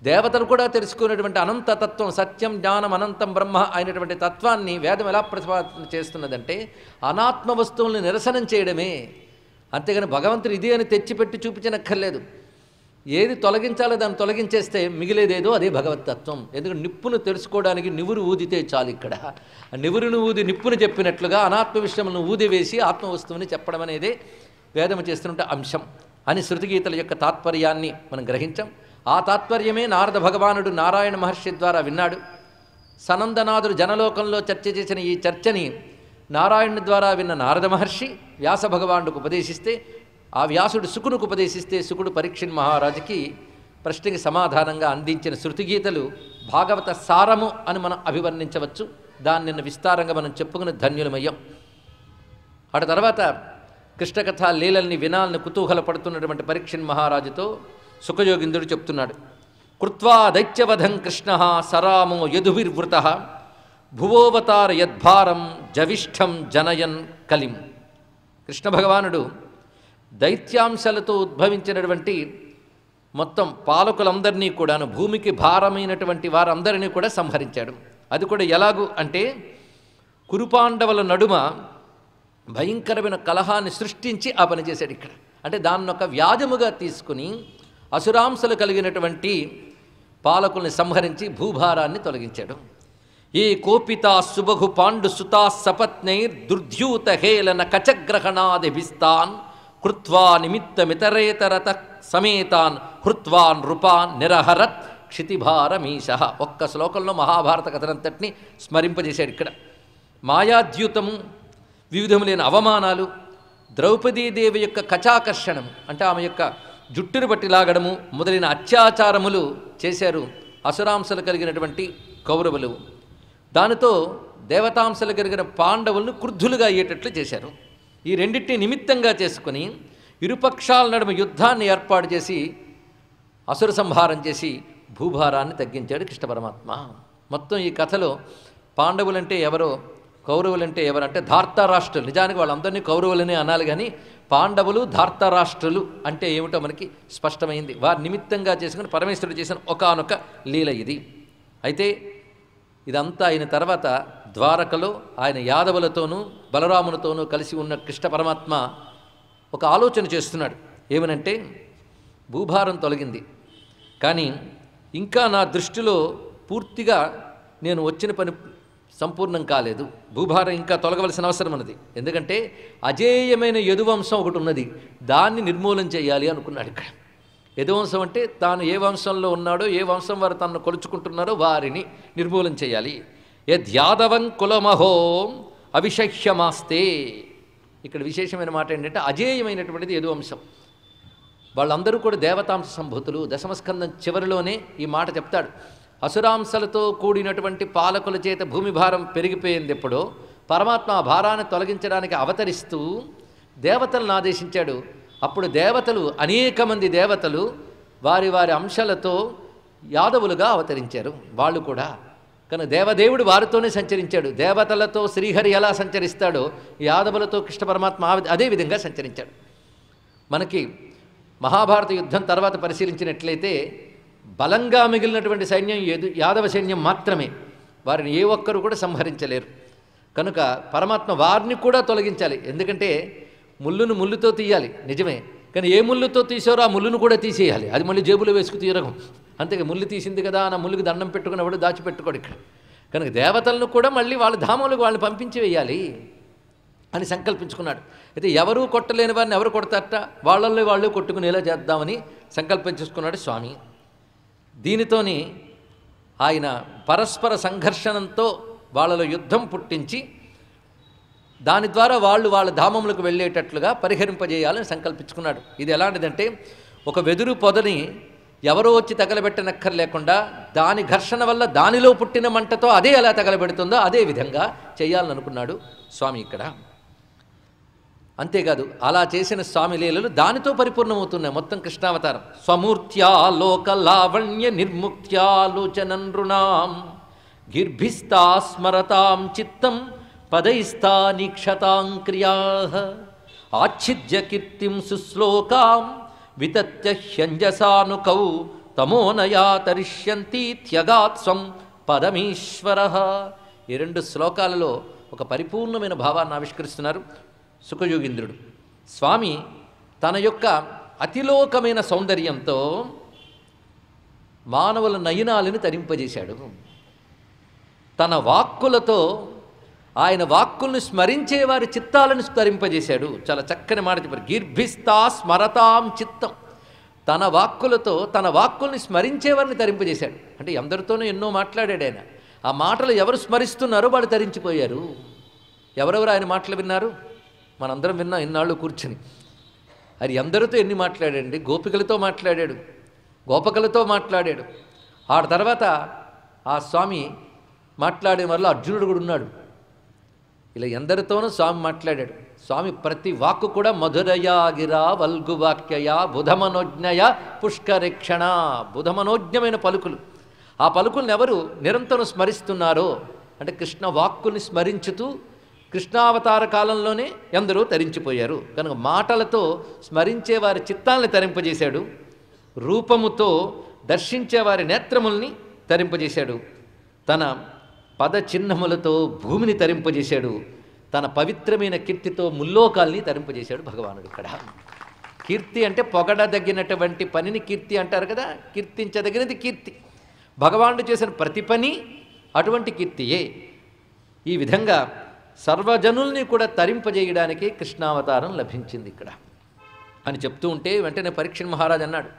దేవతలు కూడా తెలుసుకునేటువంటి అనంత తత్వం, సత్యం జ్ఞానం అనంతం బ్రహ్మ అయినటువంటి తత్వాన్ని వేదం ఎలా ప్రతిపాదన చేస్తున్నదంటే అనాత్మ వస్తువుల్ని నిరసనం చేయడమే. అంతేగాని భగవంతుడు ఇది అని తెచ్చిపెట్టి చూపించనక్కర్లేదు. ఏది తొలగించాలో దాన్ని తొలగించేస్తే మిగిలేదేదో అదే భగవతత్వం. ఎందుకంటే నిప్పును తెలుసుకోవడానికి నివురు ఊదితే చాలు. ఇక్కడ నివురును ఊది నిప్పును చెప్పినట్లుగా అనాత్మ విషయమును ఊదివేసి ఆత్మవస్తువుని చెప్పడం అనేదే వేదము చేస్తున్న అంశం అని శృతిగీతల యొక్క తాత్పర్యాన్ని మనం గ్రహించాం. ఆ తాత్పర్యమే నారద భగవానుడు నారాయణ మహర్షి ద్వారా విన్నాడు. సనందనాథుడు జనలోకంలో చర్చ చేసిన ఈ చర్చని నారాయణుని ద్వారా విన్న నారద మహర్షి వ్యాస భగవానుడికి ఉపదేశిస్తే, ఆ వ్యాసుడు శుకునికి ఉపదేశిస్తే శుకుడు పరీక్షణ్ మహారాజుకి ప్రశ్నకి సమాధానంగా అందించిన శృతిగీతలు భాగవత సారము అని మనం అభివర్ణించవచ్చు. దాన్ని నిన్న విస్తారంగా మనం చెప్పుకుని ధన్యులమయ్యాం. అటు తర్వాత కృష్ణకథా లీలల్ని వినాలని కుతూహల పడుతున్నటువంటి పరీక్షణ్ మహారాజుతో సుఖయోగింద్రుడు చెప్తున్నాడు. కృత్వా దైత్యవధం కృష్ణ సరామో యదుభిర్వృత భువోవతార యద్భారం జవిష్ఠం జనయన్ కలిం. కృష్ణ భగవానుడు దైత్యాంశాలతో ఉద్భవించినటువంటి మొత్తం పాలకులందరినీ కూడాను, భూమికి భారమైనటువంటి వారందరినీ కూడా సంహరించాడు. అది కూడా ఎలాగూ అంటే కురుపాండవుల నడుమ భయంకరమైన కలహాన్ని సృష్టించి ఆ పని చేశాడు. ఇక్కడ అంటే దాన్ని ఒక వ్యాజముగా తీసుకుని అసురాంశలు కలిగినటువంటి పాలకుల్ని సంహరించి భూభారాన్ని తొలగించాడు. ఏ కోపితా సుబహు పాండు సుతా సపత్నైర్ దుర్ధ్యూత హేళన కచగ్రహణాదిభిస్తాన్ కృత్వా నిమిత్తమితరేతరత సమేతాన్ హృత్వాన్ నృపాన్ నిరహరత్ క్షితిభారమీశ. ఒక్క శ్లోకంలో మహాభారత కథనంతటిని స్మరింపజేశాడు. ఇక్కడ మాయాద్యూతము, వివిధములైన అవమానాలు, ద్రౌపదీదేవి యొక్క కచాకర్షణం అంటే ఆమె యొక్క జుట్టును బట్టి లాగడము మొదలైన అత్యాచారములు చేశారు అసురాంశలు కలిగినటువంటి కౌరవులు. దానితో దేవతాంశలు కలిగిన పాండవులను క్రుద్ధులుగా అయ్యేటట్లు చేశారు. ఈ రెండింటిని నిమిత్తంగా చేసుకుని ఇరుపక్షాల నడుమ యుద్ధాన్ని ఏర్పాటు చేసి అసుర సంహారం చేసి భూభారాన్ని తగ్గించాడు కృష్ణ పరమాత్మ. మొత్తం ఈ కథలో పాండవులంటే ఎవరో, కౌరవులంటే ఎవరంటే ధార్తరాష్ట్రులు. నిజానికి వాళ్ళందరినీ కౌరవులనే అనాలి, కానీ పాండవులు ధార్తరాష్ట్రులు అంటే ఏమిటో మనకి స్పష్టమైంది. వారి నిమిత్తంగా చేసుకుని పరమేశ్వరుడు చేసిన ఒకానొక లీల ఇది. అయితే ఇదంతా అయిన తర్వాత ద్వారకలో ఆయన యాదవులతోనూ బలరామునితోనూ కలిసి ఉన్న కృష్ణ పరమాత్మ ఒక ఆలోచన చేస్తున్నాడు. ఏమనంటే భూభారం తొలగింది, కానీ ఇంకా నా దృష్టిలో పూర్తిగా నేను వచ్చిన పని సంపూర్ణం కాలేదు. భూభారం ఇంకా తొలగవలసిన అవసరం ఉన్నది. ఎందుకంటే అజేయమైన యదువంశం ఒకటి ఉన్నది, దాన్ని నిర్మూలన చేయాలి అనుకున్నాడు. ఇక్కడ యదువంశం అంటే తాను ఏ వంశంలో ఉన్నాడో, ఏ వంశం వారు తనను కొలుచుకుంటున్నారో వారిని నిర్మూలన చేయాలి. యద్యాదవం కులమహో అవిషహ్యమాస్తే. ఇక్కడ విశేషమైన మాట ఏంటంటే అజేయమైనటువంటిది యదువంశం. వాళ్ళందరూ కూడా దేవతాంశ సంభూతులు. దశమస్కందం చివరిలోనే ఈ మాట చెప్తాడు. అసురాంశలతో కూడినటువంటి పాలకుల చేత భూమి భారం పెరిగిపోయింది. ఎప్పుడో పరమాత్మ ఆ భారాన్ని తొలగించడానికి అవతరిస్తూ దేవతలను ఆదేశించాడు. అప్పుడు దేవతలు, అనేక మంది దేవతలు వారి వారి అంశాలతో యాదవులుగా అవతరించారు. వాళ్ళు కూడా కనుక దేవదేవుడు వారితోనే సంచరించాడు. దేవతలతో శ్రీహరి ఎలా సంచరిస్తాడో యాదవులతో కృష్ణ పరమాత్మ అదే విధంగా సంచరించాడు. మనకి మహాభారత యుద్ధం తర్వాత పరిశీలించినట్లయితే బలంగా మిగిలినటువంటి సైన్యం యాదవ సైన్యం మాత్రమే. వారిని ఏ ఒక్కరు కూడా సంహరించలేరు. కనుక పరమాత్మ వారిని కూడా తొలగించాలి. ఎందుకంటే ముళ్ళును ముళ్ళుతో తీయాలి నిజమే, కానీ ఏ ముళ్ళుతో తీసారో ఆ ముళ్ళును కూడా తీసేయాలి. అది మళ్ళీ జేబులో వేసుకు తీయరగం. అంతేగా ముళ్ళు తీసింది కదా నా ముళ్ళుకి దండం పెట్టుకున్నవాడు దాచిపెట్టుకోడు ఇక్కడ. కనుక దేవతలను కూడా మళ్ళీ వాళ్ళ ధామాలకు వాళ్ళని పంపించి వేయాలి అని సంకల్పించుకున్నాడు. అయితే ఎవరూ కొట్టలేని వారిని ఎవరు కొడతారట, వాళ్ళల్లో వాళ్ళు కొట్టుకునేలా చేద్దామని సంకల్పం చేసుకున్నాడు స్వామి. దీనితోని ఆయన పరస్పర సంఘర్షణంతో వాళ్ళలో యుద్ధం పుట్టించి దాని ద్వారా వాళ్ళు వాళ్ళ ధామములకు వెళ్ళేటట్లుగా పరిహరింపజేయాలని సంకల్పించుకున్నాడు. ఇది ఎలాంటిదంటే ఒక వెదురు పొదని ఎవరో వచ్చి తగలబెట్టనక్కర్లేకుండా దాని ఘర్షణ వల్ల దానిలో పుట్టిన మంటతో అదే ఎలా తగలబెడుతుందో అదే విధంగా చేయాలని అనుకున్నాడు స్వామి ఇక్కడ. అంతేకాదు అలా చేసిన స్వామి లీలలు దానితో పరిపూర్ణమవుతున్నాయి. మొత్తం కృష్ణావతారం స్వమూర్త్యా లోక లావణ్య నిర్ముక్త్యాలోచన నృణాం గిర్భిస్తా స్మరతాం చిత్తం పదైస్థా నిక్షతాం క్రియా ఆచ్ఛిద్య కీర్తిం సుశ్లోకాం వితత్య హ్యంజసానుకౌ తమోనయా తరిష్యంతి త్యగాత్ స్వం పదమీశ్వర. ఈ 2 శ్లోకాలలో ఒక పరిపూర్ణమైన భావాన్ని ఆవిష్కరిస్తున్నారు సుఖయోగీంద్రుడు. స్వామి తన యొక్క అతిలోకమైన సౌందర్యంతో మానవుల నయనాలను తరింపజేశాడు. తన వాక్కులతో ఆయన వాక్కుల్ని స్మరించే వారి చిత్తాలను తరింపజేశాడు. చాలా చక్కని మాట చెప్పారు, గీర్భిస్తా స్మరతాం చిత్తం. తన వాక్కులతో తన వాక్కుల్ని స్మరించేవారిని తరింపజేశాడు. అంటే అందరితోనూ ఎన్నో మాట్లాడాడు ఆయన. ఆ మాటలు ఎవరు స్మరిస్తున్నారో వాళ్ళు తరించిపోయారు. ఎవరెవరు ఆయన మాటలు విన్నారు? మనందరం విన్నాం ఇన్నాళ్ళు కూర్చుని. అది అందరితో ఎన్ని మాట్లాడాడండి. గోపికలతో మాట్లాడాడు, గోపకలతో మాట్లాడాడు. ఆ తర్వాత ఆ స్వామి మాట్లాడే వల్ల అర్జునుడు కూడా ఉన్నాడు. ఇలా ఎందరితోనూ స్వామి మాట్లాడాడు. స్వామి ప్రతి వాక్కు కూడా మధురయా గిరా వల్గువాక్యయ బుధమనోజ్ఞయ పుష్కరేక్షణ. బుధమనోజ్ఞమైన పలుకులు. ఆ పలుకులను ఎవరు నిరంతరం స్మరిస్తున్నారో అంటే కృష్ణ వాక్కుల్ని స్మరించుతూ కృష్ణావతార కాలంలోనే ఎందరో తరించిపోయారు. కనుక మాటలతో స్మరించే వారి చిత్తాలని తరింపజేశాడు, రూపముతో దర్శించే వారి నేత్రముల్ని తరింపజేశాడు, తన పద చిహ్నములతో భూమిని తరింపజేశాడు, తన పవిత్రమైన కీర్తితో ముల్లోకాల్ని తరింపజేశాడు భగవానుడు. ఇక్కడ కీర్తి అంటే పొగడదగినటువంటి పనిని కీర్తి అంటారు కదా, కీర్తించదగినది కీర్తి. భగవానుడు చేసిన ప్రతి పని అటువంటి కీర్తియే. ఈ విధంగా సర్వజనుల్ని కూడా తరింపజేయడానికి కృష్ణావతారం లభించింది ఇక్కడ అని చెప్తూ ఉంటే వెంటనే పరీక్షణ్ మహారాజ్ అన్నాడు,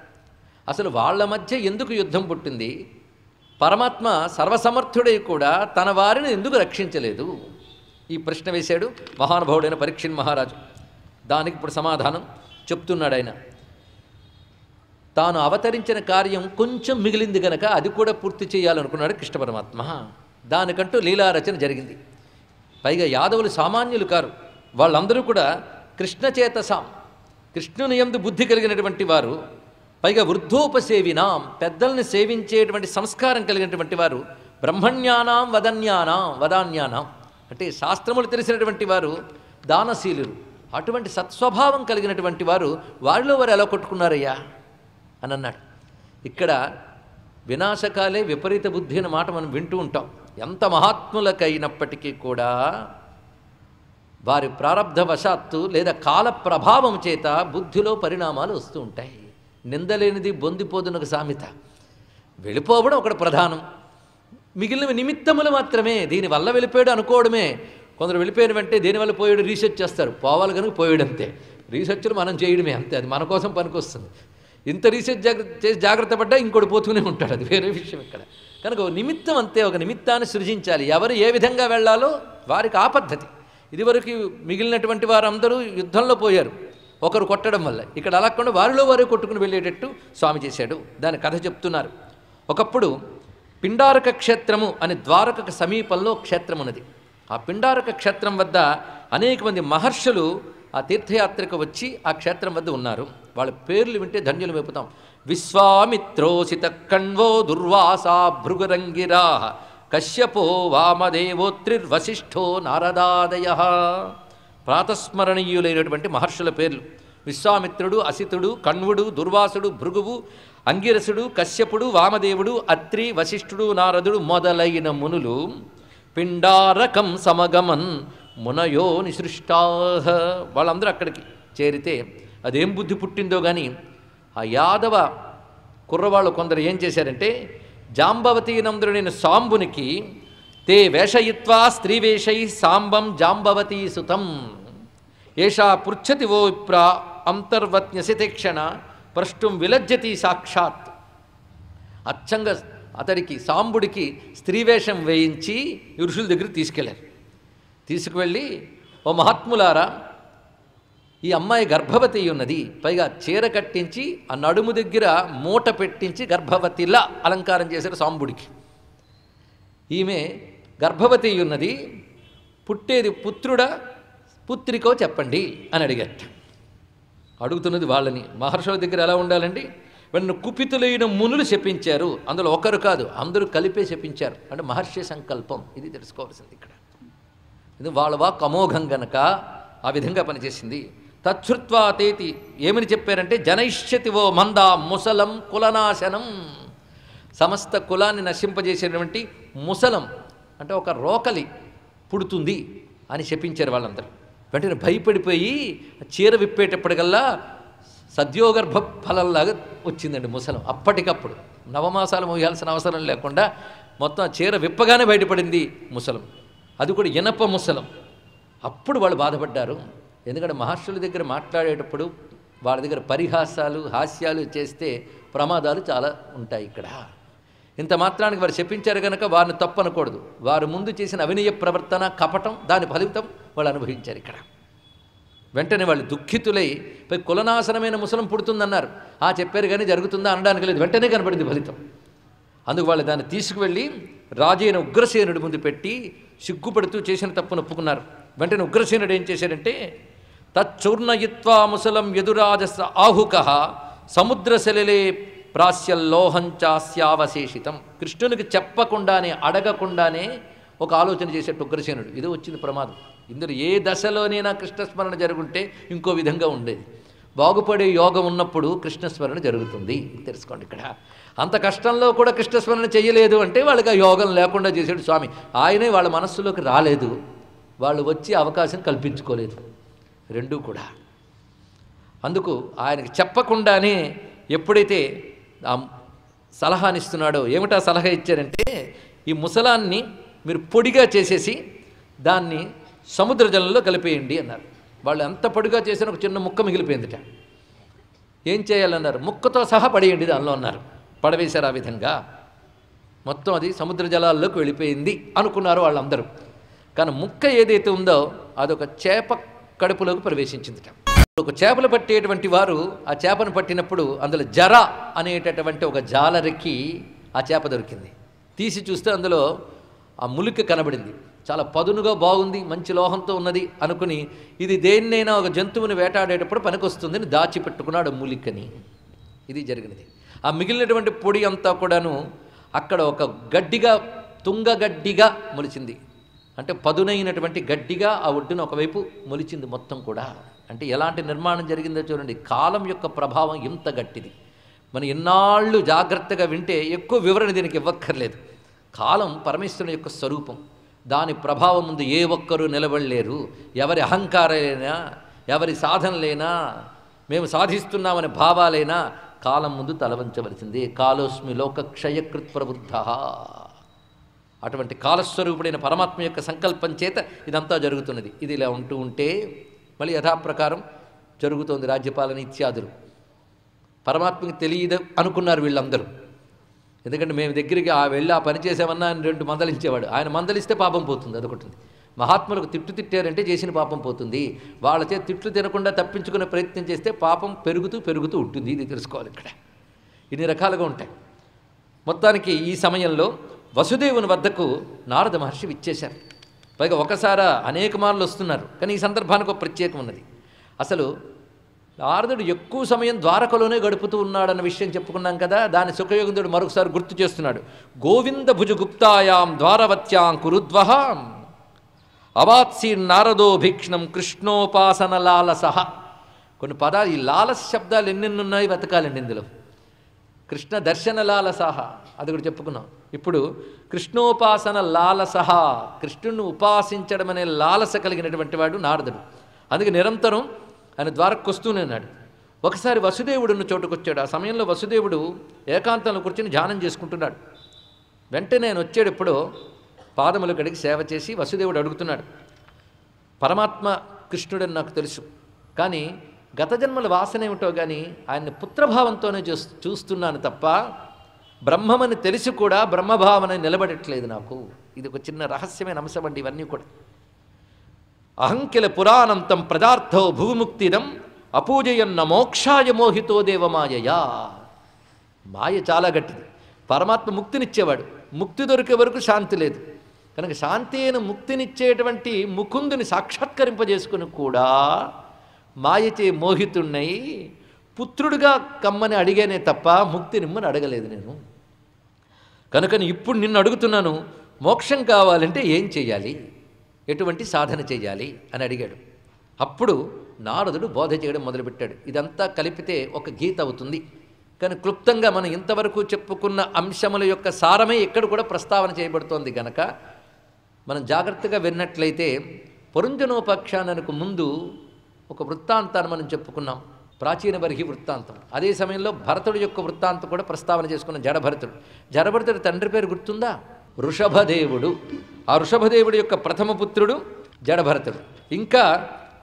అసలు వాళ్ళ మధ్య ఎందుకు యుద్ధం పుట్టింది? పరమాత్మ సర్వసమర్థుడై కూడా తన వారిని ఎందుకు రక్షించలేదు? ఈ ప్రశ్న వేశాడు మహానుభావుడైన పరీక్షణ్ మహారాజు. దానికి ఇప్పుడు సమాధానం చెప్తున్నాడు ఆయన. తాను అవతరించిన కార్యం కొంచెం మిగిలింది గనక అది కూడా పూర్తి చేయాలనుకున్నాడు కృష్ణ పరమాత్మ. దానికంటూ లీలారచన జరిగింది. పైగా యాదవులు సామాన్యులు కారు. వాళ్ళందరూ కూడా కృష్ణచేతసాం, కృష్ణుని యందు బుద్ధి కలిగినటువంటి వారు, పైగా వృద్ధోపసేవినాం, పెద్దల్ని సేవించేటువంటి సంస్కారం కలిగినటువంటి వారు, బ్రహ్మణ్యానాం వదాన్యానాం అంటే శాస్త్రములు తెలిసినటువంటి వారు, దానశీలురు, అటువంటి సత్స్వభావం కలిగినటువంటి వారు, వారిలో వారు ఎలా కొట్టుకున్నారయ్యా అని అన్నాడు. ఇక్కడ వినాశకాలే విపరీత బుద్ధి అనే మాట మనం వింటూ ఉంటాం. ఎంత మహాత్ములకైనప్పటికీ కూడా వారి ప్రారబ్ధవశాత్తు లేదా కాల ప్రభావం చేత బుద్ధిలో పరిణామాలు వస్తూ ఉంటాయి. నిందలేనిది బొందిపోదునకు సామెత. వెళ్ళిపోవడం ఒకటి ప్రధానం, మిగిలినవి నిమిత్తములు మాత్రమే. దీనివల్ల వెళ్ళిపోయాడు అనుకోవడమే. కొందరు వెళ్ళిపోయిన వెంటనే దేనివల్ల పోయాడు రీసెర్చ్ చేస్తారు. పోవాలి కనుక పోయాడు అంతే. రీసెర్చ్లు మనం చేయడమే అంతే, అది మన కోసం పనికొస్తుంది. ఇంత రీసెర్చ్ చేసి జాగ్రత్త పడ్డా ఇంకోటి పోతూనే ఉంటాడు, అది వేరే విషయం. ఇక్కడ కనుక నిమిత్తం అంతే, ఒక నిమిత్తాన్ని సృజించాలి. ఎవరు ఏ విధంగా వెళ్ళాలో వారికి ఆ పద్ధతి. ఇదివరకు మిగిలినటువంటి వారందరూ యుద్ధంలో పోయారు ఒకరు కొట్టడం వల్ల. ఇక్కడ అలా కాకుండా వారిలో వారే కొట్టుకుని వెళ్ళేటట్టు స్వామి చేశాడు. దాని కథ చెప్తున్నారు. ఒకప్పుడు పిండారక క్షేత్రము అని ద్వారకకు సమీపంలో క్షేత్రం ఉన్నది. ఆ పిండారక క్షేత్రం వద్ద అనేక మంది మహర్షులు ఆ తీర్థయాత్రకు వచ్చి ఆ క్షేత్రం వద్ద ఉన్నారు. వాళ్ళ పేర్లు వింటే ధన్యులు మెప్పుతాం. విశ్వామిత్రోసిత కణ్వో దుర్వాసా భృగురంగిరా కశ్యపో వామదేవోత్రిర్వశిష్ఠో నారదాదయ. ప్రాతస్మరణీయులైనటువంటి మహర్షుల పేర్లు విశ్వామిత్రుడు, అసితుడు, కణ్వుడు, దుర్వాసుడు, భృగువు, అంగిరసుడు, కశ్యపుడు, వామదేవుడు, అత్రి, వశిష్ఠుడు, నారదుడు మొదలైన మునులు పిండారకం సమగమన్ మునయో నిసృష్టా. వాళ్ళందరూ అక్కడికి చేరితే అదేం బుద్ధి పుట్టిందో కానీ ఆ యాదవ కుర్రవాళ్ళు కొందరు ఏం చేశారంటే, జాంబవతీ నందుడైన సాంబునికి తే వేషయిత్వా స్త్రీవేషై సాంబం జాంబవతీ సుతం ఏషా పృచ్చతి వో విప్ర అంతర్వత్న్యసితేక్షణ ప్రష్టుం విలజ్జతి సాక్షాత్. అచ్చంగా అతడికి సాంబుడికి స్త్రీవేషం వేయించి ఋషుల దగ్గరికి తీసుకెళ్లారు. తీసుకువెళ్ళి, ఓ మహాత్ములారా, ఈ అమ్మాయి గర్భవతి ఉన్నది, పైగా చీర కట్టించి ఆ నడుము దగ్గర మూట పెట్టించి గర్భవతిలా అలంకారం చేశారు సాంబుడికి. ఈమె గర్భవతి ఉన్నది, పుట్టేది పుత్రుడా పుత్రికో చెప్పండి అని అడిగట. అడుగుతున్నది వాళ్ళని. మహర్షుల దగ్గర ఎలా ఉండాలండి? వెన్న కుపితులైన మునులు శపించారు. అందులో ఒకరు కాదు, అందరూ కలిపే శపించారు. అంటే మహర్షి సంకల్పం. ఇది తెలుసుకోవాల్సింది ఇక్కడ. ఇది వాళ్ళ వాక్ అమోఘం గనక ఆ విధంగా పనిచేసింది. తచ్చుత్వా తేతి ఏమని చెప్పారంటే జనయిష్యతి ఓ మంద ముసలం కులనాశనం, సమస్త కులాన్ని నశింపజేసేటువంటి ముసలం అంటే ఒక రోకలి పుడుతుంది అని శపించారు వాళ్ళందరూ. వెంటనే భయపడిపోయి చీర విప్పేటప్పటికల్లా సద్యోగర్భ ఫలంలాగా వచ్చిందండి ముసలం. అప్పటికప్పుడు నవమాసాలు మోయాల్సిన అవసరం లేకుండా మొత్తం చీర విప్పగానే బయటపడింది ముసలం, అది కూడా ఇనప ముసలం. అప్పుడు వాళ్ళు బాధపడ్డారు. ఎందుకంటే మహర్షుల దగ్గర మాట్లాడేటప్పుడు వాళ్ళ దగ్గర పరిహాసాలు హాస్యాలు చేస్తే ప్రమాదాలు చాలా ఉంటాయి. ఇక్కడ ఇంత మాత్రానికి వారు చెప్పించారు కనుక వారిని తప్పు అనకూడదు. వారు ముందు చేసిన అవినయ ప్రవర్తన కపటం దాని ఫలితం వాళ్ళు అనుభవించారు. ఇక్కడ వెంటనే వాళ్ళు దుఃఖితులై కులనాశనమైన ముసలం పుడుతుందన్నారు. చెప్పారు కానీ జరుగుతుందా అనడానికి లేదు, వెంటనే కనబడింది ఫలితం. అందుకు వాళ్ళు దాన్ని తీసుకువెళ్ళి రాజైన ఉగ్రసేనుడి ముందు పెట్టి సిగ్గుపడుతూ చేసిన తప్పును ఒప్పుకున్నారు. వెంటనే ఉగ్రసేనుడు ఏం చేశాడంటే తచ్చూర్ణయిత్వా ముసలం యదురాజస ఆహుక సముద్రశలిలే ప్రాస్యల్లోహంచాస్యావశేషితం. కృష్ణునికి చెప్పకుండానే అడగకుండానే ఒక ఆలోచన చేసేట్టు ఉగ్రసేనుడు. ఇది వచ్చింది ప్రమాదం. ఇందులో ఏ దశలోనైనా కృష్ణస్మరణ జరుగుంటే ఇంకో విధంగా ఉండేది. బాగుపడే యోగం ఉన్నప్పుడు కృష్ణస్మరణ జరుగుతుంది తెలుసుకోండి. ఇక్కడ అంత కష్టంలో కూడా కృష్ణస్మరణ చేయలేదు అంటే వాళ్ళకి ఆ యోగం లేకుండా చేసాడు స్వామి. ఆయనే వాళ్ళ మనస్సులోకి రాలేదు, వాళ్ళు వచ్చి అవకాశం కల్పించుకోలేదు, రెండూ కూడా. అందుకు ఆయనకి చెప్పకుండానే ఎప్పుడైతే ఆ సలహానిస్తున్నాడో, ఏమిటా సలహా ఇచ్చారంటే ఈ ముసలాన్ని మీరు పొడిగా చేసేసి దాన్ని సముద్ర జలంలో కలిపేయండి అన్నారు. వాళ్ళు ఎంత పొడిగా చేసిన ఒక చిన్న ముక్క మిగిలిపోయిందిట. ఏం చేయాలన్నారు? ముక్కతో సహా పడేయండి దానిలో అన్నారు. పడవేశారు. ఆ విధంగా మొత్తం అది సముద్ర జలాల్లోకి వెళ్ళిపోయింది అనుకున్నారు వాళ్ళందరూ. కానీ ముక్క ఏదైతే ఉందో అదొక చేప కడుపులోకి ప్రవేశించిందిట. ఒక చేపలు పట్టేటువంటి వారు ఆ చేపను పట్టినప్పుడు అందులో జర అనేటటువంటి ఒక జాలరెక్కి ఆ చేప దొరికింది. తీసి చూస్తే అందులో ఆ ములిక కనబడింది. చాలా పదునుగా బాగుంది, మంచి లోహంతో ఉన్నది అనుకుని ఇది దేన్నైనా ఒక జంతువుని వేటాడేటప్పుడు పనికొస్తుందని దాచిపెట్టుకున్నాడు మూలికని. ఇది జరిగినది. ఆ మిగిలినటువంటి పొడి అంతా కూడాను అక్కడ ఒక గడ్డిగా తుంగగడ్డిగా మొలిచింది. అంటే పదునైనటువంటి గడ్డిగా ఆ ఒడ్డున ఒకవైపు మొలిచింది మొత్తం కూడా. అంటే ఎలాంటి నిర్మాణం జరిగిందో చూడండి. కాలం యొక్క ప్రభావం ఇంత గట్టిది. మనం ఎన్నాళ్ళు జాగ్రత్తగా వింటే ఎక్కువ వివరణ దీనికి ఇవ్వక్కర్లేదు. కాలం పరమేశ్వరుని యొక్క స్వరూపం. దాని ప్రభావం ముందు ఏ ఒక్కరూ నిలబడలేరు. ఎవరి అహంకారాలైనా, ఎవరి సాధనలైనా, మేము సాధిస్తున్నామనే భావాలైనా కాలం ముందు తలవంచవలసిందే. కాలోస్మి లోకక్షయకృత్ ప్రబుద్ధ. అటువంటి కాలస్వరూపుడైన పరమాత్మ యొక్క సంకల్పం చేత ఇదంతా జరుగుతున్నది. ఇది ఇలా ఉంటూ ఉంటే మళ్ళీ యథాప్రకారం జరుగుతోంది రాజ్యపాలన ఇత్యాదులు. పరమాత్మకి తెలియదు అనుకున్నారు వీళ్ళందరూ. ఎందుకంటే మేము దగ్గరికి వెళ్ళి ఆ పని చేసామన్నా ఆయన 2 మందలించేవాడు. ఆయన మందలిస్తే పాపం పోతుంది, అదొకటి. మహాత్ములకు తిట్టు తిట్టారంటే చేసిన పాపం పోతుంది. వాళ్ళచే తిట్లు తినకుండా తప్పించుకునే ప్రయత్నం చేస్తే పాపం పెరుగుతూ పెరుగుతూ ఉంటుంది. ఇది తెలుసుకోవాలి. ఇక్కడ ఇన్ని రకాలుగా ఉంటాయి. మొత్తానికి ఈ సమయంలో వసుదేవుని వద్దకు నారద మహర్షి విచ్చేశారు. పైగా ఒకసారి అనేక మార్లు వస్తున్నారు. కానీ ఈ సందర్భానికి ఒక ప్రత్యేకం ఉన్నది. అసలు నారదుడు ఎక్కువ సమయం ద్వారకలోనే గడుపుతూ ఉన్నాడన్న విషయం చెప్పుకున్నాం కదా. దాని సుఖయోగిందుడు మరొకసారి గుర్తు చేస్తున్నాడు. గోవింద భుజ గుప్తాయాం ద్వారవత్యాం కురుద్వహ అవాత్సీ నారదో భీక్ష్ణం కృష్ణోపాసన లాలసహ. కొన్ని పదాలు, ఈ లాలస శబ్దాలు ఎన్నెన్ని ఉన్నాయి వెతకాలండి ఇందులో. కృష్ణ దర్శన లాలసహ అది కూడా చెప్పుకున్నాం. ఇప్పుడు కృష్ణోపాసన లాలసహ, కృష్ణుని ఉపాసించడం అనే లాలస కలిగినటువంటి వాడు నారదుడు. అందుకే నిరంతరం ఆయన ద్వారకు వస్తూనే ఉన్నాడు. ఒకసారి వసుదేవుడున్న చోటుకొచ్చాడు. ఆ సమయంలో వసుదేవుడు ఏకాంతంలో కూర్చొని ధ్యానం చేసుకుంటున్నాడు. వెంటనే ఆయన వచ్చాడు. ఎప్పుడో పాదములు కడిగి సేవ చేసి వసుదేవుడు అడుగుతున్నాడు, పరమాత్మ కృష్ణుడని నాకు తెలుసు, కానీ గత జన్మల వాసన ఏమిటో కానీ ఆయన్ని పుత్రభావంతోనే చూస్తున్నాను తప్ప బ్రహ్మమని తెలిసి కూడా బ్రహ్మభావన నిలబడట్లేదు నాకు. ఇది ఒక చిన్న రహస్యమైన అంశం అండి. ఇవన్నీ కూడా అహంకిల పురాణంతం ప్రదార్థో భూముక్తిదం అపూజయన్న మోక్షాయ మోహితో దేవమాయయా. మాయ చాలా గట్టిది. పరమాత్మ ముక్తినిచ్చేవాడు. ముక్తి దొరికే వరకు శాంతి లేదు. కనుక శాంతి అయిన ముక్తినిచ్చేటువంటి ముకుందుని సాక్షాత్కరింపజేసుకుని కూడా మాయచే మోహితున్నై పుత్రుడిగా కమ్మని అడిగానే తప్ప ముక్తి నిమ్మని అడగలేదు నేను. కనుకని ఇప్పుడు నిన్ను అడుగుతున్నాను, మోక్షం కావాలంటే ఏం చేయాలి, ఎటువంటి సాధన చేయాలి అని అడిగాడు. అప్పుడు నారదుడు బోధ చేయడం మొదలుపెట్టాడు. ఇదంతా కలిపితే ఒక గీత అవుతుంది. కానీ క్లుప్తంగా మనం ఇంతవరకు చెప్పుకున్న అంశముల యొక్క సారమే ఇక్కడ కూడా ప్రస్తావన చేయబడుతోంది గనక మనం జాగ్రత్తగా విన్నట్లయితే పొరుంజనోపాఖ్యానానికి ముందు ఒక వృత్తాంతాన్ని మనం చెప్పుకున్నాం, ప్రాచీన బర్హి వృత్తాంతం. అదే సమయంలో భరతుడి యొక్క వృత్తాంతం కూడా ప్రస్తావన చేసుకున్న జడభరతుడు. జడభరతుడి తండ్రి పేరు గుర్తుందా? ఋషభదేవుడు. ఆ ఋషభదేవుడి యొక్క ప్రథమ పుత్రుడు జడభరతుడు. ఇంకా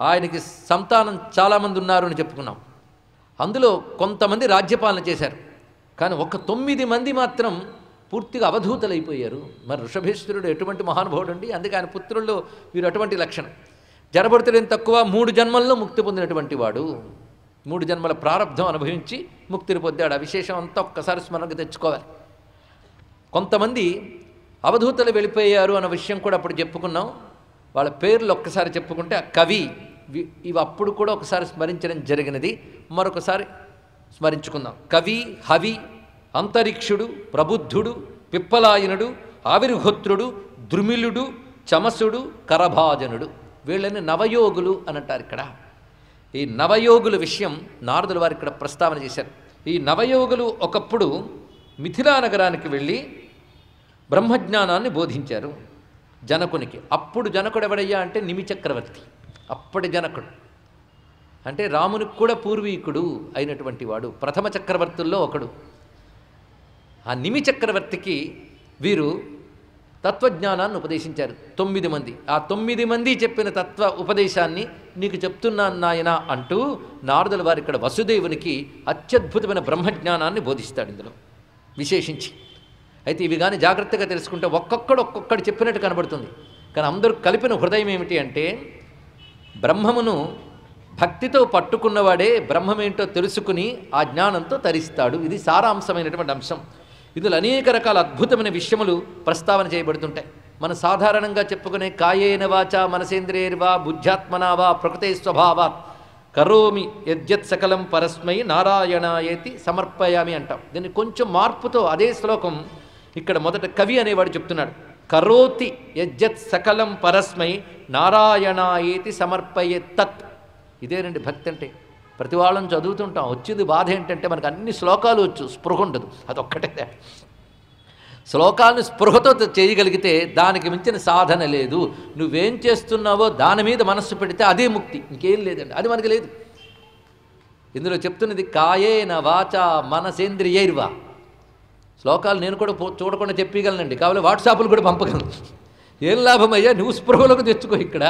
ఆయనకి సంతానం చాలామంది ఉన్నారు అని చెప్పుకున్నాం. అందులో కొంతమంది రాజ్యపాలన చేశారు, కానీ ఒక 9 మంది మాత్రం పూర్తిగా అవధూతలైపోయారు. మరి ఋషభేశ్వరుడు ఎటువంటి మహానుభావుడు అండి, అందుకే ఆయన పుత్రుల్లో వీరు అటువంటి లక్షణం. జడభరతుడు ఏం తక్కువ, 3 జన్మల్లో ముక్తి పొందినటువంటి వాడు. 3 జన్మల ప్రారంధం అనుభవించి ముక్తిని పొందాడు. ఆ విశేషం అంతా ఒక్కసారి స్మరణకు తెచ్చుకోవాలి. కొంతమంది అవధూతలు వెళ్ళిపోయారు అన్న విషయం కూడా అప్పుడు చెప్పుకున్నాం. వాళ్ళ పేర్లు ఒక్కసారి చెప్పుకుంటే ఆ కవి ఇవి అప్పుడు కూడా ఒకసారి స్మరించడం జరిగినది, మరొకసారి స్మరించుకుందాం. కవి, హవి, అంతరిక్షుడు, ప్రబుద్ధుడు, పిప్పలాయనుడు, ఆవిర్హోత్రుడు, ద్రుమిలుడు, చమసుడు, కరభాజనుడు, వీళ్ళని నవయోగులు అని అంటారు. ఇక్కడ ఈ నవయోగుల విషయం నారదుల వారు ఇక్కడ ప్రస్తావన చేశారు. ఈ నవయోగులు ఒకప్పుడు మిథిలా నగరానికి వెళ్ళి బ్రహ్మజ్ఞానాన్ని బోధించారు జనకునికి. అప్పుడు జనకుడు ఎవడయ్యా అంటే నిమిచక్రవర్తి. అప్పటి జనకుడు అంటే రామునికి కూడా పూర్వీకుడు అయినటువంటి వాడు, ప్రథమ చక్రవర్తుల్లో ఒకడు. ఆ నిమిచక్రవర్తికి వీరు తత్వజ్ఞానాన్ని ఉపదేశించారు 9 మంది. ఆ 9 మంది చెప్పిన తత్వ ఉపదేశాన్ని నీకు చెప్తున్నాను నాయన అంటూ నారదుల వారు ఇక్కడ వసుదేవునికి అత్యద్భుతమైన బ్రహ్మజ్ఞానాన్ని బోధిస్తాడు ఇందులో విశేషించి. అయితే ఇవి కానీ జాగ్రత్తగా తెలుసుకుంటే ఒక్కొక్కడు చెప్పినట్టు కనబడుతుంది, కానీ అందరూ కలిపిన హృదయం ఏమిటి అంటే బ్రహ్మమును భక్తితో పట్టుకున్నవాడే బ్రహ్మమేంటో తెలుసుకుని ఆ జ్ఞానంతో తరిస్తాడు. ఇది సారాంశమైనటువంటి అంశం. ఇందులో అనేక రకాల అద్భుతమైన విషయములు ప్రస్తావన చేయబడుతుంటాయి. మనం సాధారణంగా చెప్పుకునే కాయేన వాచా మనసేంద్రియర్వా బుద్ధ్యాత్మనావా ప్రకృతే స్వభావాత్ కరోమి యద్యత్ సకలం పరస్మై నారాయణాయేతి సమర్పయామి అంటాం. దీన్ని కొంచెం మార్పుతో అదే శ్లోకం ఇక్కడ మొదట కవి అనేవాడు చెప్తున్నాడు. కరోతి యజ్జత్ సకలం పరస్మై నారాయణాయేతి సమర్పయే తత్. ఇదేనండి భక్తి అంటే. ప్రతి వాళ్ళని చదువుతుంటాం, వచ్చేది బాధ ఏంటంటే మనకు అన్ని శ్లోకాలు వచ్చు, స్పృహ ఉండదు. అదొక్కటే. శ్లోకాలను స్పృహతో చేయగలిగితే దానికి మించిన సాధన లేదు. నువ్వేం చేస్తున్నావో దాని మీద మనస్సు పెడితే అదే ముక్తి, ఇంకేం లేదండి. అది మనకి లేదు. ఇందులో చెప్తున్నది కాయేన వాచా మనసేంద్రియైర్వా. శ్లోకాలు నేను కూడా చూడకుండా చెప్పగలనండి, కావాలి వాట్సాప్లు కూడా పంపగలను. ఏం లాభమయ్యా, నువ్వు స్పృహలోకి తెచ్చుకో. ఇక్కడ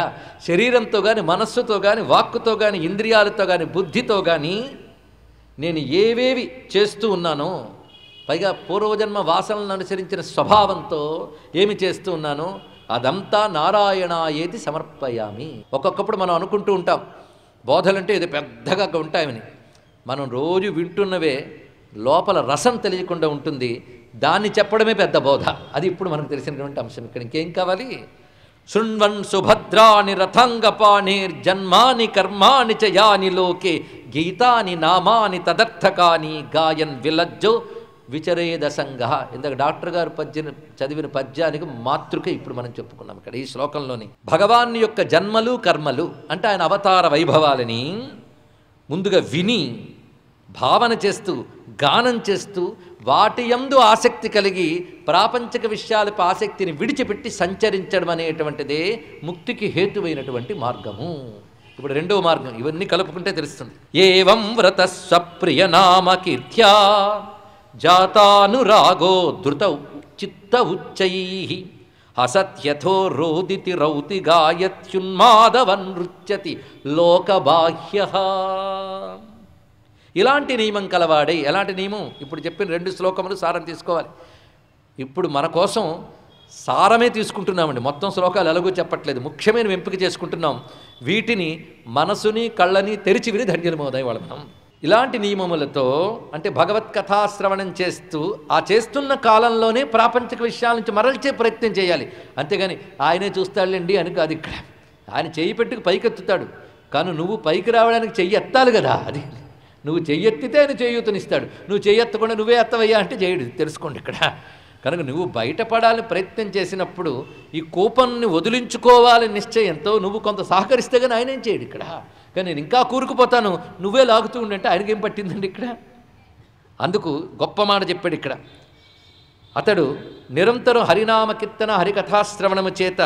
శరీరంతో కానీ మనస్సుతో కానీ వాక్కుతో కానీ ఇంద్రియాలతో కానీ బుద్ధితో కానీ నేను ఏవేవి చేస్తూ ఉన్నానో, పైగా పూర్వజన్మ వాసనలను అనుసరించిన స్వభావంతో ఏమి చేస్తూ ఉన్నానో అదంతా నారాయణాయేతి సమర్పయామి. ఒక్కొక్కప్పుడు మనం అనుకుంటూ ఉంటాం బోధలంటే ఇది పెద్దగా ఉంటాయని. మనం రోజు వింటున్నవే లోపల రసం తెలియకుండా ఉంటుంది, దాన్ని చెప్పడమే పెద్ద బోధ. అది ఇప్పుడు మనకు తెలిసినటువంటి అంశం. ఇక్కడ ఇంకేం కావాలి? శృణ్వన్ సుభద్రాని రథంగపాణిర్జన్మాని కర్మాణి చ యాని లోకే గీతాని నామాని తదర్థకాని గాయన్ విలజ్జో విచరేద సంగ. ఇందాక డాక్టర్ గారు చదివిన పద్యానికి మాతృక ఇప్పుడు మనం చెప్పుకున్నాం ఇక్కడ ఈ శ్లోకంలోని. భగవాన్ యొక్క జన్మలు కర్మలు అంటే ఆయన అవతార వైభవాలని ముందుగా విని భావన చేస్తూ గానం చేస్తూ వాటి యందు ఆసక్తి కలిగి ప్రాపంచిక విషయాలపై ఆసక్తిని విడిచిపెట్టి సంచరించడం అనేటువంటిదే ముక్తికి హేతువైనటువంటి మార్గము. ఇప్పుడు రెండవ మార్గం, ఇవన్నీ కలుపుకుంటే తెలుస్తుంది. ఏవం వ్రత స్వప్రియ నామ కీర్త్యా జాతానురాగో ధృత చిత్త ఉచ్చైః అసత్యథో రోదితి రౌతి గాయత్యున్మాదవన్ నృత్యతి లోకబాహ్యః. ఇలాంటి నియమం కలవాడే. ఎలాంటి నియమం? ఇప్పుడు చెప్పిన 2 శ్లోకములు సారం తీసుకోవాలి. ఇప్పుడు మన కోసం సారమే తీసుకుంటున్నామండి, మొత్తం శ్లోకాలు ఎలాగో చెప్పట్లేదు, ముఖ్యమైన ఎంపిక చేసుకుంటున్నాం. వీటిని మనసుని కళ్ళని తెరిచి విని ధన్యులమవుతాయి వాళ్ళు. మనం ఇలాంటి నియమములతో అంటే భగవత్ కథాశ్రవణం చేస్తూ ఆ చేస్తున్న కాలంలోనే ప్రాపంచిక విషయాల నుంచి మరల్చే ప్రయత్నం చేయాలి. అంతేగాని ఆయనే చూస్తాడులేండి అని కాదు. ఇక్కడ ఆయన చెయ్యి పెట్టుకు పైకెత్తుతాడు, కానీ నువ్వు పైకి రావడానికి చెయ్యి ఎత్తాలి కదా. అది నువ్వు చెయ్యెత్తితే ఆయన చేయూతనిస్తాడు. నువ్వు చెయ్యెత్తకుండా నువ్వే ఎత్తవయ్యా అంటే చేయడు. తెలుసుకోండి ఇక్కడ. కనుక నువ్వు బయటపడాలని ప్రయత్నం చేసినప్పుడు ఈ కోపాన్ని వదిలించుకోవాలని నిశ్చయంతో నువ్వు కొంత సహకరిస్తే కానీ ఆయన ఏం చేయడు ఇక్కడ. కానీ నేను ఇంకా కూరుకుపోతాను, నువ్వే లాగుతూ ఉండంటే ఆయనకేం పట్టిందండి ఇక్కడ. అందుకు గొప్ప మాట చెప్పాడు ఇక్కడ. అతడు నిరంతరం హరినామ కీర్తన హరికథాశ్రవణము చేత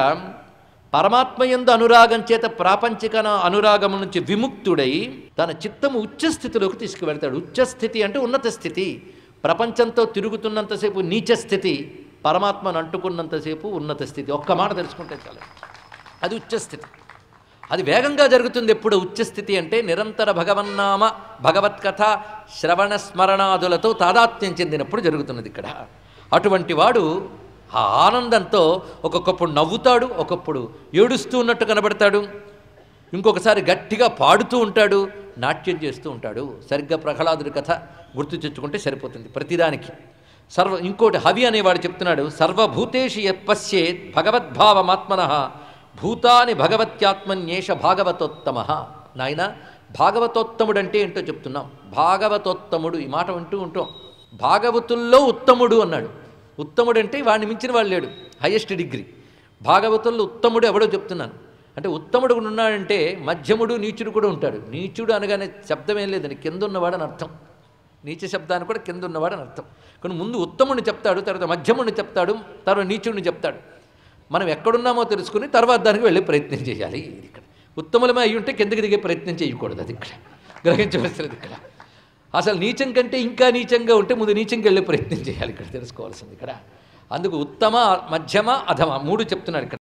పరమాత్మయందు అనురాగం చేత ప్రాపంచిక అనురాగము నుంచి విముక్తుడై తన చిత్తము ఉచ్చస్థితిలోకి తీసుకువెళ్తాడు. ఉచ్చస్థితి అంటే ఉన్నత స్థితి. ప్రపంచంతో తిరుగుతున్నంతసేపు నీచ స్థితి, పరమాత్మను అంటుకున్నంతసేపు ఉన్నత స్థితి. ఒక్క మాట తెలుసుకుంటే చాలు, అది ఉచ్చస్థితి. అది వేగంగా జరుగుతుంది. ఎప్పుడు ఉచ్చస్థితి అంటే నిరంతర భగవన్నామ భగవత్కథ శ్రవణ స్మరణాదులతో తాదాత్మ్యం చెందినప్పుడు జరుగుతున్నది ఇక్కడ. అటువంటి వాడు ఆ ఆనందంతో ఒక్కొక్కప్పుడు నవ్వుతాడు, ఒకప్పుడు ఏడుస్తూ ఉన్నట్టు కనబడతాడు, ఇంకొకసారి గట్టిగా పాడుతూ ఉంటాడు, నాట్యం చేస్తూ ఉంటాడు. సరిగ్గా ప్రహ్లాదుడి కథ గుర్తు తెచ్చుకుంటే సరిపోతుంది ప్రతిదానికి. ఇంకోటి హవి అనేవాడు చెప్తున్నాడు, సర్వభూతేషు యత్పశ్యేత్ భగవద్భావమాత్మనః భూతాని భగవత్యాత్మన్యేష భాగవతోత్తమ. నాయన, భాగవతోత్తముడు అంటే ఏంటో చెప్తున్నాం. భాగవతోత్తముడు ఈ మాట వింటూ ఉంటాం. భాగవతుల్లో ఉత్తముడు అన్నాడు. ఉత్తముడు అంటే వాడిని మించిన వాడు లేడు, హయ్యెస్ట్ డిగ్రీ. భాగవతుల్లో ఉత్తముడు ఎవడో చెప్తున్నాను. అంటే ఉత్తముడు ఉన్నాడంటే మధ్యముడు నీచుడు కూడా ఉంటాడు. నీచుడు అనగానే శబ్దం ఏం లేదని కింద ఉన్నవాడని అర్థం. నీచ శబ్దాన్ని కూడా కింద ఉన్నవాడని అర్థం. కానీ ముందు ఉత్తముడిని చెప్తాడు, తర్వాత మధ్యముడిని చెప్తాడు, తర్వాత నీచుడిని చెప్తాడు. మనం ఎక్కడున్నామో తెలుసుకుని తర్వాత దానికి వెళ్ళే ప్రయత్నం చేయాలి. ఇది ఇక్కడ ఉత్తములమే అయ్యి ఉంటే కిందకి దిగే ప్రయత్నం చేయకూడదు. అది ఇక్కడ గ్రహించవలసినది. ఇక్కడ అసలు నీచం కంటే ఇంకా నీచంగా ఉంటే ముందు నీచంకి వెళ్ళే ప్రయత్నం చేయాలి. ఇక్కడ తెలుసుకోవాల్సింది ఇక్కడ. అందుకు ఉత్తమ, మధ్యమ, అధమ 3 చెప్తున్నాడు ఇక్కడ.